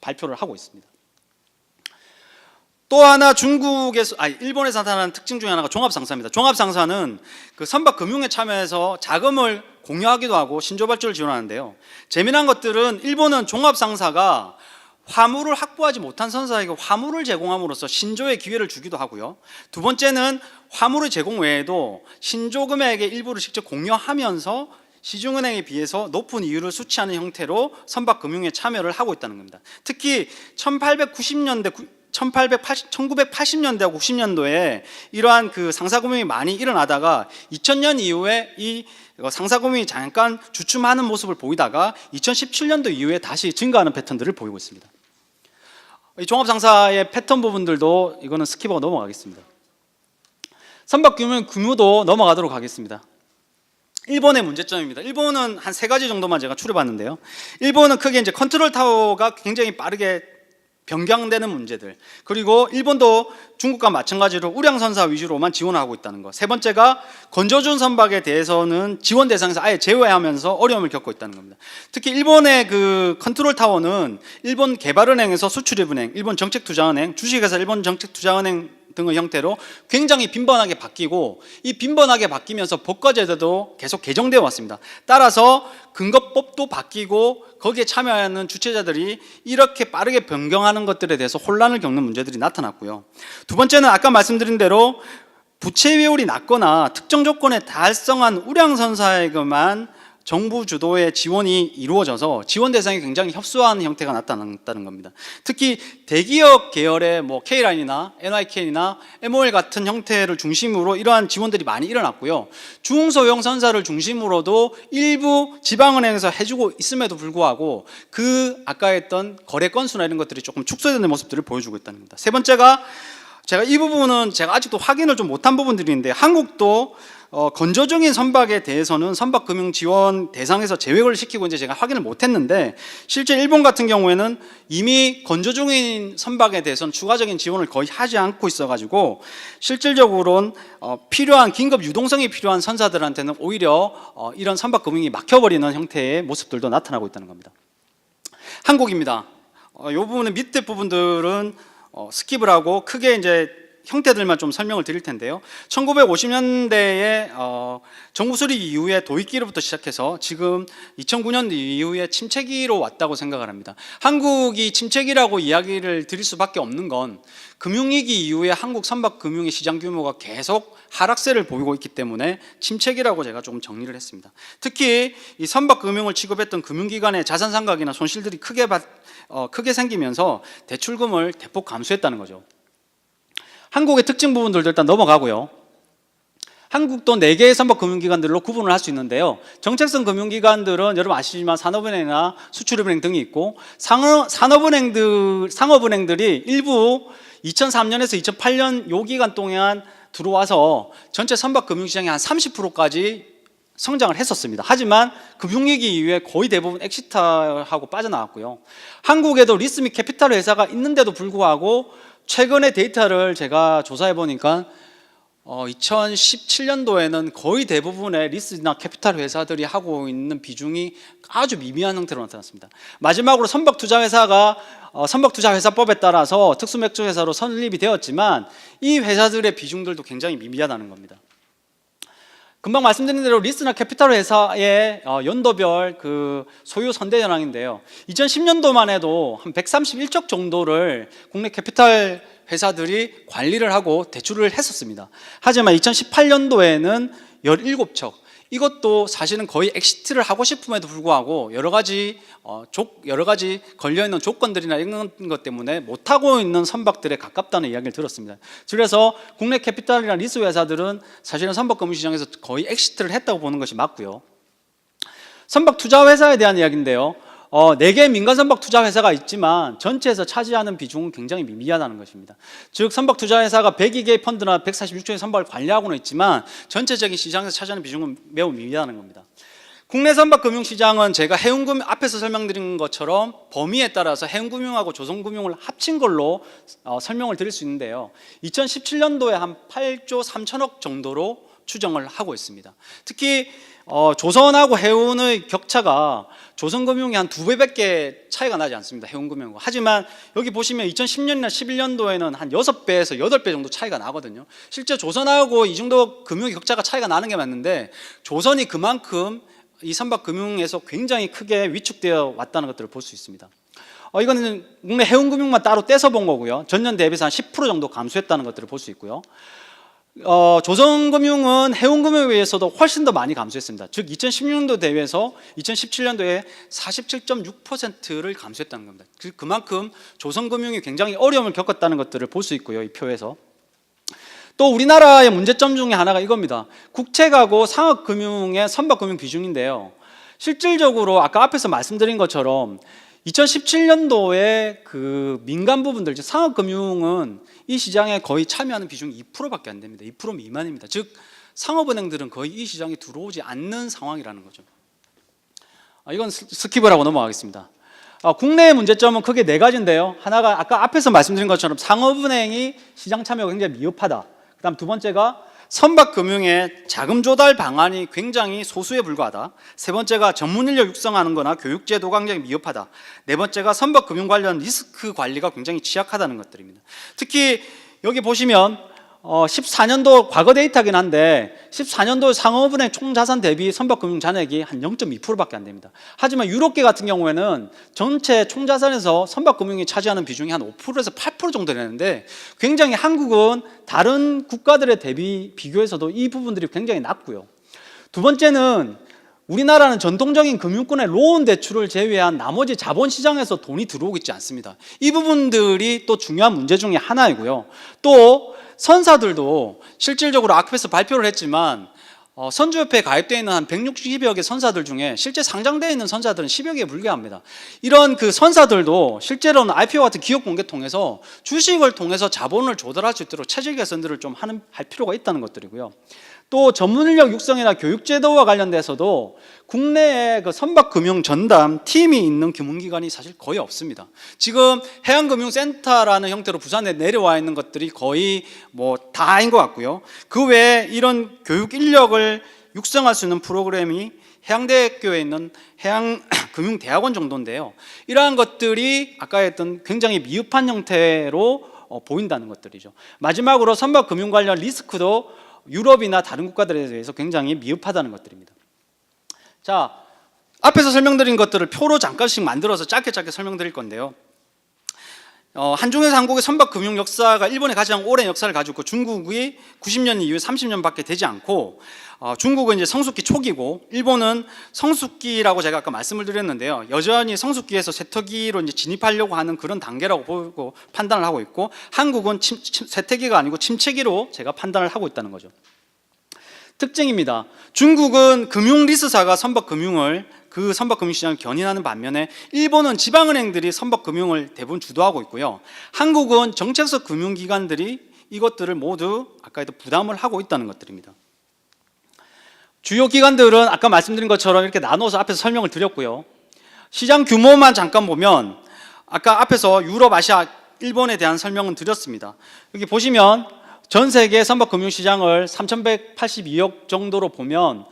발표를 하고 있습니다. 또 하나 일본에서 나타나는 특징 중에 하나가 종합상사입니다. 종합상사는 그 선박금융에 참여해서 자금을 공유하기도 하고 신조발주를 지원하는데요. 재미난 것들은 일본은 종합상사가 화물을 확보하지 못한 선사에게 화물을 제공함으로써 신조의 기회를 주기도 하고요. 두 번째는 화물의 제공 외에도 신조 금액의 일부를 직접 공유하면서 시중은행에 비해서 높은 이율을 수취하는 형태로 선박금융에 참여를 하고 있다는 겁니다. 특히 1980년대하고 90년도에 이러한 그 상사금융이 많이 일어나다가 2000년 이후에 이 상사금융이 잠깐 주춤하는 모습을 보이다가 2017년도 이후에 다시 증가하는 패턴들을 보이고 있습니다. 이 종합상사의 패턴 부분들도 이거는 스킵하고 넘어가겠습니다. 선박금융 규모도 넘어가도록 하겠습니다. 일본의 문제점입니다. 일본은 한 3가지 정도만 제가 추려봤는데요. 일본은 크게 이제 컨트롤 타워가 굉장히 빠르게 변경되는 문제들, 그리고 일본도 중국과 마찬가지로 우량선사 위주로만 지원하고 있다는 것. 세 번째가 건조준 선박에 대해서는 지원 대상에서 아예 제외하면서 어려움을 겪고 있다는 겁니다. 특히 일본의 그 컨트롤 타워는 일본 개발은행에서 수출입은행, 일본 정책투자은행, 주식회사 일본 정책투자은행 등의 형태로 굉장히 빈번하게 바뀌고, 이 빈번하게 바뀌면서 법과 제도도 계속 개정되어 왔습니다. 따라서 근거법도 바뀌고 거기에 참여하는 주체자들이 이렇게 빠르게 변경하는 것들에 대해서 혼란을 겪는 문제들이 나타났고요. 두 번째는 아까 말씀드린 대로 부채 비율이 낮거나 특정 조건에 달성한 우량선사에게만 정부 주도의 지원이 이루어져서 지원 대상이 굉장히 협소한 형태가 나타났다는 겁니다. 특히 대기업 계열의 K라인이나 NYK나 MOL 같은 형태를 중심으로 이러한 지원들이 많이 일어났고요. 중소형 선사를 중심으로도 일부 지방은행에서 해주고 있음에도 불구하고 아까 했던 거래 건수나 이런 것들이 조금 축소되는 모습들을 보여주고 있다는 겁니다. 세 번째가 제가 이 부분은 제가 아직도 확인을 좀 못한 부분들인데, 한국도 건조 중인 선박에 대해서는 선박금융지원 대상에서 제외를 시키고 이제 제가 확인을 못했는데, 실제 일본 같은 경우에는 이미 건조 중인 선박에 대해서는 추가적인 지원을 거의 하지 않고 있어가지고 실질적으로는 필요한 긴급 유동성이 필요한 선사들한테는 오히려 이런 선박금융이 막혀버리는 형태의 모습들도 나타나고 있다는 겁니다. 한국입니다. 이 부분은 밑에 부분들은 스킵을 하고 크게 이제 형태들만 좀 설명을 드릴 텐데요. 1950년대에 정부 수립 이후에 도입기로부터 시작해서 지금 2009년도 이후에 침체기로 왔다고 생각을 합니다. 한국이 침체기라고 이야기를 드릴 수밖에 없는 건 금융위기 이후에 한국 선박금융의 시장 규모가 계속 하락세를 보이고 있기 때문에 침체기라고 제가 조금 정리를 했습니다. 특히 이 선박금융을 취급했던 금융기관의 자산상각이나 손실들이 크게 생기면서 대출금을 대폭 감소했다는 거죠. 한국의 특징 부분들도 일단 넘어가고요. 한국도 4개의 선박금융기관들로 구분을 할 수 있는데요. 정책성 금융기관들은 여러분 아시지만 산업은행이나 수출은행 등이 있고, 상업은행들이 일부 2003년에서 2008년 요 기간 동안 들어와서 전체 선박금융시장의 한 30%까지 성장을 했었습니다. 하지만 금융위기 이후에 거의 대부분 엑시트하고 빠져나왔고요. 한국에도 리스 및 캐피탈 회사가 있는데도 불구하고 최근에 데이터를 제가 조사해 보니까 2017년도에는 거의 대부분의 리스나 캐피탈 회사들이 하고 있는 비중이 아주 미미한 형태로 나타났습니다. 마지막으로 선박투자회사법에 따라서 특수맥주회사로 설립이 되었지만 이 회사들의 비중들도 굉장히 미미하다는 겁니다. 금방 말씀드린 대로 리스나 캐피탈 회사의 연도별 그 소유 선대 현황인데요. 2010년도만 해도 한 131척 정도를 국내 캐피탈 회사들이 관리를 하고 대출을 했었습니다. 하지만 2018년도에는 17척, 이것도 사실은 거의 엑시트를 하고 싶음에도 불구하고 여러 가지 걸려있는 조건들이나 이런 것 때문에 못하고 있는 선박들에 가깝다는 이야기를 들었습니다. 그래서 국내 캐피탈이나 리스 회사들은 사실은 선박금융시장에서 거의 엑시트를 했다고 보는 것이 맞고요. 선박투자회사에 대한 이야기인데요. 4개의 민간 선박투자회사가 있지만 전체에서 차지하는 비중은 굉장히 미미하다는 것입니다. 즉 선박투자회사가 102개의 펀드나 146조의 선박을 관리하고는 있지만 전체적인 시장에서 차지하는 비중은 매우 미미하다는 겁니다. 국내 선박금융시장은 제가 해운금융 앞에서 설명드린 것처럼 범위에 따라서 해운금융하고 조선금융을 합친 걸로 설명을 드릴 수 있는데요. 2017년도에 한 8조 3천억 정도로 추정을 하고 있습니다. 특히 조선하고 해운의 격차가 조선금융이 한 2배밖에 차이가 나지 않습니다. 해운금융과. 하지만 여기 보시면 2010년이나 11년도에는 한 6배에서 8배 정도 차이가 나거든요. 실제 조선하고 이 정도 금융 격차가 차이가 나는 게 맞는데 조선이 그만큼 이 선박금융에서 굉장히 크게 위축되어 왔다는 것들을 볼 수 있습니다. 이거는 국내 해운금융만 따로 떼서 본 거고요. 전년 대비해서 한 10% 정도 감소했다는 것들을 볼 수 있고요. 조선금융은 해운금융에 비해서도 훨씬 더 많이 감소했습니다. 즉 2016년도 대비해서 2017년도에 47.6%를 감소했다는 겁니다. 그만큼 조선금융이 굉장히 어려움을 겪었다는 것들을 볼 수 있고요. 이 표에서. 또 우리나라의 문제점 중에 하나가 이겁니다. 국책하고 상업금융의 선박금융 비중인데요. 실질적으로 아까 앞에서 말씀드린 것처럼 2017년도에 그 민간 부분들, 즉 상업금융은 이 시장에 거의 참여하는 비중이 2%밖에 안 됩니다. 2% 미만입니다. 즉 상업은행들은 거의 이 시장에 들어오지 않는 상황이라는 거죠. 이건 스킵을 하고 넘어가겠습니다. 국내의 문제점은 크게 4가지인데요. 하나가 아까 앞에서 말씀드린 것처럼 상업은행이 시장 참여가 굉장히 미흡하다. 그 다음 2번째가 선박금융의 자금 조달 방안이 굉장히 소수에 불과하다. 3번째가 전문 인력 육성하는 거나 교육제도가 굉장히 미흡하다. 4번째가 선박금융 관련 리스크 관리가 굉장히 취약하다는 것들입니다. 특히 여기 보시면 14년도 과거 데이터긴 한데 14년도 상업은행 총자산 대비 선박금융 잔액이 한 0.2%밖에 안 됩니다. 하지만 유럽계 같은 경우에는 전체 총자산에서 선박금융이 차지하는 비중이 한 5%에서 8% 정도 되는데 굉장히 한국은 다른 국가들에 대비 비교해서도 이 부분들이 굉장히 낮고요. 2번째는 우리나라는 전통적인 금융권의 로운 대출을 제외한 나머지 자본시장에서 돈이 들어오고 있지 않습니다. 이 부분들이 또 중요한 문제 중에 하나이고요. 또 선사들도 실질적으로 앞에서 발표를 했지만 선주협회에 가입되어 있는 한 160여 개 선사들 중에 실제 상장되어 있는 선사들은 10여 개에 불과합니다. 이런 그 선사들도 실제로는 IPO 같은 기업 공개 통해서 주식을 통해서 자본을 조달할 수 있도록 체질 개선들을 좀 할 필요가 있다는 것들이고요. 또 전문 인력 육성이나 교육 제도와 관련돼서도 국내에 그 선박금융 전담 팀이 있는 금융기관이 사실 거의 없습니다. 지금 해양금융센터라는 형태로 부산에 내려와 있는 것들이 거의 뭐 다인 것 같고요. 그 외에 이런 교육 인력을 육성할 수 있는 프로그램이 해양대학교에 있는 해양금융대학원 정도인데요. 이러한 것들이 아까 했던 굉장히 미흡한 형태로 보인다는 것들이죠. 마지막으로 선박금융 관련 리스크도 유럽이나 다른 국가들에 대해서 굉장히 미흡하다는 것들입니다. 자, 앞에서 설명드린 것들을 표로 잠깐씩 만들어서 짧게 설명드릴 건데요. 한중에서 한국의 선박금융 역사가 일본의 가장 오랜 역사를 가지고 있고 중국이 90년 이후에 30년밖에 되지 않고 중국은 이제 성숙기 초기고 일본은 성숙기라고 제가 아까 말씀을 드렸는데요. 여전히 성숙기에서 쇠퇴기로 이제 진입하려고 하는 그런 단계라고 보고 판단을 하고 있고 한국은 쇠퇴기가 아니고 침체기로 제가 판단을 하고 있다는 거죠. 특징입니다. 중국은 금융리스사가 그 선박금융 시장을 견인하는 반면에 일본은 지방은행들이 선박금융을 대부분 주도하고 있고요. 한국은 정책적 금융기관들이 이것들을 모두 아까도 부담을 하고 있다는 것들입니다. 주요 기관들은 아까 말씀드린 것처럼 이렇게 나눠서 앞에서 설명을 드렸고요. 시장 규모만 잠깐 보면 아까 앞에서 유럽, 아시아, 일본에 대한 설명은 드렸습니다. 여기 보시면 전 세계 선박금융시장을 3,182억 정도로 보면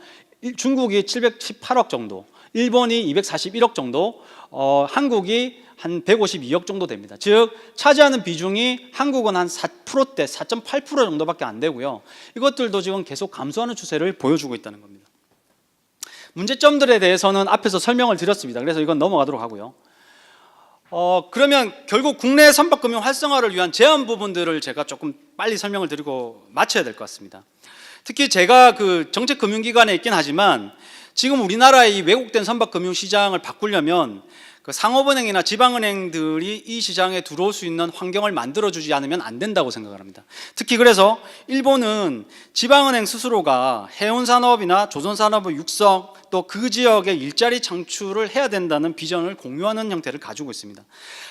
중국이 718억 정도, 일본이 241억 정도, 한국이 한 152억 정도 됩니다. 즉 차지하는 비중이 한국은 한 4%대, 4.8% 정도밖에 안 되고요. 이것들도 지금 계속 감소하는 추세를 보여주고 있다는 겁니다. 문제점들에 대해서는 앞에서 설명을 드렸습니다. 그래서 이건 넘어가도록 하고요. 그러면 결국 국내 선박금융 활성화를 위한 제한 부분들을 제가 조금 빨리 설명을 드리고 마쳐야 될 것 같습니다. 특히 제가 그 정책금융기관에 있긴 하지만 지금 우리나라의 이 왜곡된 선박금융 시장을 바꾸려면 그 상업은행이나 지방은행들이 이 시장에 들어올 수 있는 환경을 만들어주지 않으면 안 된다고 생각을 합니다. 특히 그래서 일본은 지방은행 스스로가 해운산업이나 조선산업의 육성 또 그 지역의 일자리 창출을 해야 된다는 비전을 공유하는 형태를 가지고 있습니다.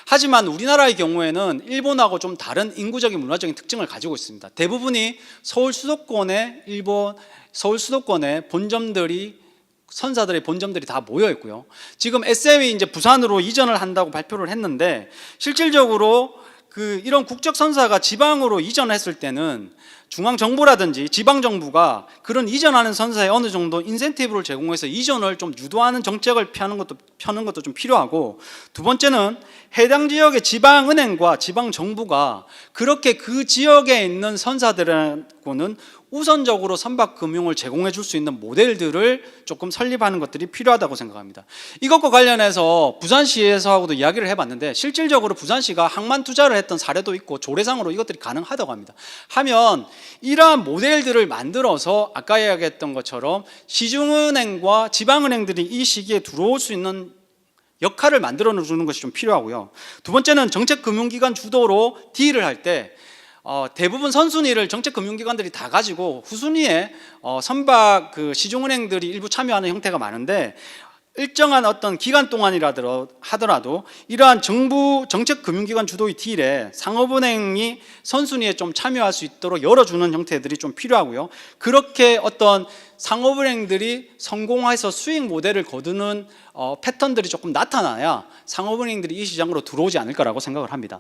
하지만 우리나라의 경우에는 일본하고 좀 다른 인구적인 문화적인 특징을 가지고 있습니다. 대부분이 서울 수도권에 본점들이 선사들의 본점들이 다 모여 있고요. 지금 SM이 이제 부산으로 이전을 한다고 발표를 했는데 실질적으로 이런 국적 선사가 지방으로 이전했을 때는 중앙 정부라든지 지방 정부가 그런 이전하는 선사에 어느 정도 인센티브를 제공해서 이전을 좀 유도하는 정책을 펴는 것도 좀 필요하고, 두 번째는 해당 지역의 지방은행과 지방 정부가 그렇게 그 지역에 있는 선사들하고는 우선적으로 선박금융을 제공해 줄 수 있는 모델들을 조금 설립하는 것들이 필요하다고 생각합니다. 이것과 관련해서 부산시에서하고도 이야기를 해봤는데 실질적으로 부산시가 항만 투자를 했던 사례도 있고 조례상으로 이것들이 가능하다고 합니다. 하면 이러한 모델들을 만들어서 아까 이야기했던 것처럼 시중은행과 지방은행들이 이 시기에 들어올 수 있는 역할을 만들어 주는 것이 좀 필요하고요. 두 번째는 정책금융기관 주도로 딜을 할 때 대부분 선순위를 정책금융기관들이 다 가지고 후순위에 선박 시중은행들이 일부 참여하는 형태가 많은데 일정한 어떤 기간 동안이라 하더라도 이러한 정부 정책금융기관 주도의 딜에 상업은행이 선순위에 좀 참여할 수 있도록 열어주는 형태들이 좀 필요하고요. 그렇게 어떤 상업은행들이 성공해서 수익 모델을 거두는 패턴들이 조금 나타나야 상업은행들이 이 시장으로 들어오지 않을까라고 생각을 합니다.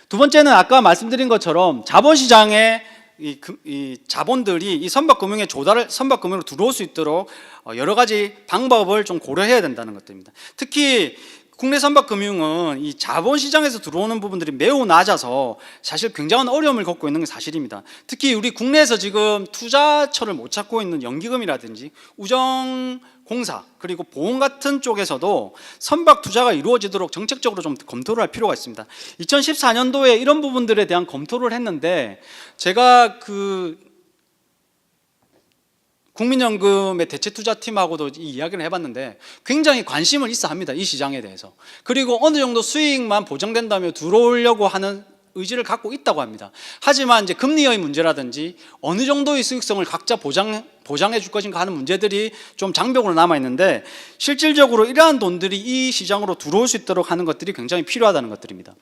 두 번째는 아까 말씀드린 것처럼 자본시장에 이 자본들이 이 선박금융으로 들어올 수 있도록 여러 가지 방법을 좀 고려해야 된다는 것들입니다. 특히 국내 선박금융은 이 자본시장에서 들어오는 부분들이 매우 낮아서 사실 굉장한 어려움을 겪고 있는 게 사실입니다. 특히 우리 국내에서 지금 투자처를 못 찾고 있는 연기금이라든지 우정공사 그리고 보험 같은 쪽에서도 선박 투자가 이루어지도록 정책적으로 좀 검토를 할 필요가 있습니다. 2014년도에 이런 부분들에 대한 검토를 했는데 제가 국민연금의 대체투자팀하고도 이 이야기를 해봤는데 굉장히 관심을 있어 합니다. 이 시장에 대해서. 그리고 어느 정도 수익만 보장된다면 들어오려고 하는 의지를 갖고 있다고 합니다. 하지만 이제 금리의 문제라든지 어느 정도의 수익성을 각자 보장해 줄 것인가 하는 문제들이 좀 장벽으로 남아 있는데, 실질적으로 이러한 돈들이 이 시장으로 들어올 수 있도록 하는 것들이 굉장히 필요하다는 것들입니다.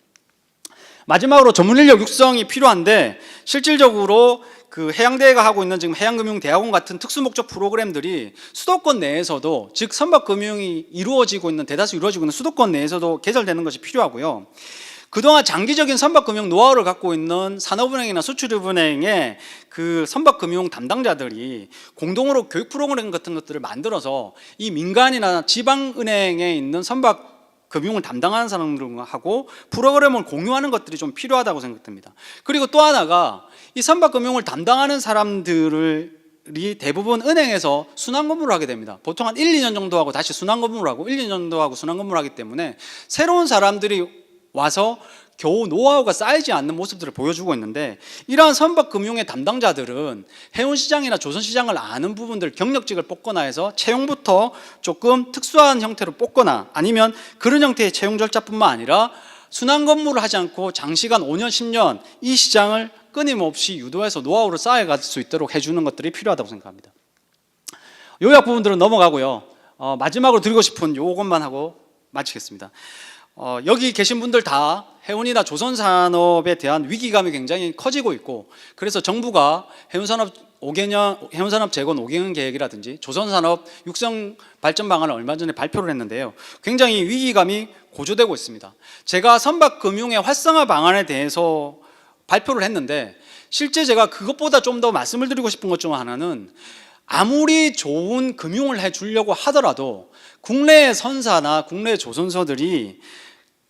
마지막으로 전문 인력 육성이 필요한데, 실질적으로 그 해양대가 하고 있는 지금 해양금융대학원 같은 특수목적 프로그램들이 수도권 내에서도, 즉 선박금융이 이루어지고 있는, 대다수 이루어지고 있는 수도권 내에서도 개설되는 것이 필요하고요. 그동안 장기적인 선박금융 노하우를 갖고 있는 산업은행이나 수출입은행의 그 선박금융 담당자들이 공동으로 교육 프로그램 같은 것들을 만들어서 이 민간이나 지방은행에 있는 선박금융을 담당하는 사람들하고 프로그램을 공유하는 것들이 좀 필요하다고 생각됩니다. 그리고 또 하나가, 이 선박금융을 담당하는 사람들이 대부분 은행에서 순환근무를 하게 됩니다. 보통 한 1, 2년 정도 하고 다시 순환근무를 하고 1, 2년 정도 하고 순환근무를 하기 때문에 새로운 사람들이 와서 겨우 노하우가 쌓이지 않는 모습들을 보여주고 있는데, 이러한 선박금융의 담당자들은 해운시장이나 조선시장을 아는 부분들, 경력직을 뽑거나 해서 채용부터 조금 특수한 형태로 뽑거나, 아니면 그런 형태의 채용 절차뿐만 아니라 순환근무를 하지 않고 장시간 5년, 10년 이 시장을 끊임없이 유도해서 노하우를 쌓아갈 수 있도록 해주는 것들이 필요하다고 생각합니다. 요약 부분들은 넘어가고요. 마지막으로 드리고 싶은 요것만 하고 마치겠습니다. 여기 계신 분들 다 해운이나 조선산업에 대한 위기감이 굉장히 커지고 있고, 그래서 정부가 해운산업 재건 5개년 계획이라든지 조선산업 육성 발전 방안을 얼마 전에 발표를 했는데요, 굉장히 위기감이 고조되고 있습니다. 제가 선박금융의 활성화 방안에 대해서 발표를 했는데, 실제 제가 그것보다 좀 더 말씀을 드리고 싶은 것 중 하나는, 아무리 좋은 금융을 해주려고 하더라도 국내의 선사나 국내의 조선소들이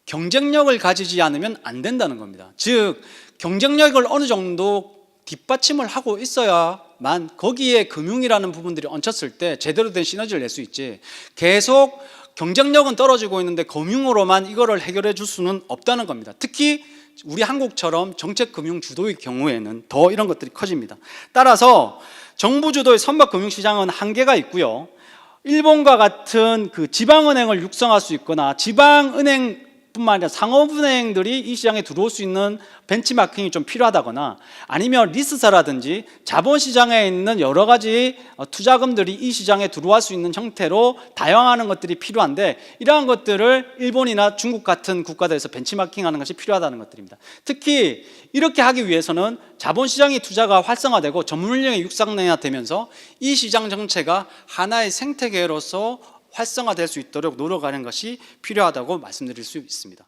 경쟁력을 가지지 않으면 안 된다는 겁니다. 즉, 경쟁력을 어느 정도 뒷받침을 하고 있어야만 거기에 금융이라는 부분들이 얹혔을 때 제대로 된 시너지를 낼 수 있지, 계속 경쟁력은 떨어지고 있는데 금융으로만 이거를 해결해 줄 수는 없다는 겁니다. 특히 우리 한국처럼 정책금융 주도의 경우에는 더 이런 것들이 커집니다. 따라서 정부 주도의 선박금융시장은 한계가 있고요, 일본과 같은 그 지방은행을 육성할 수 있거나 지방은행뿐만 아니라 상업은행들이 이 시장에 들어올 수 있는 벤치마킹이 좀 필요하다거나, 아니면 리스사라든지 자본시장에 있는 여러 가지 투자금들이 이 시장에 들어올 수 있는 형태로 다양화하는 것들이 필요한데, 이러한 것들을 일본이나 중국 같은 국가들에서 벤치마킹하는 것이 필요하다는 것들입니다. 특히 이렇게 하기 위해서는 자본시장의 투자가 활성화되고 전문인력의 육성되면서 이 시장 정체가 하나의 생태계로서 활성화될 수 있도록 노력하는 것이 필요하다고 말씀드릴 수 있습니다.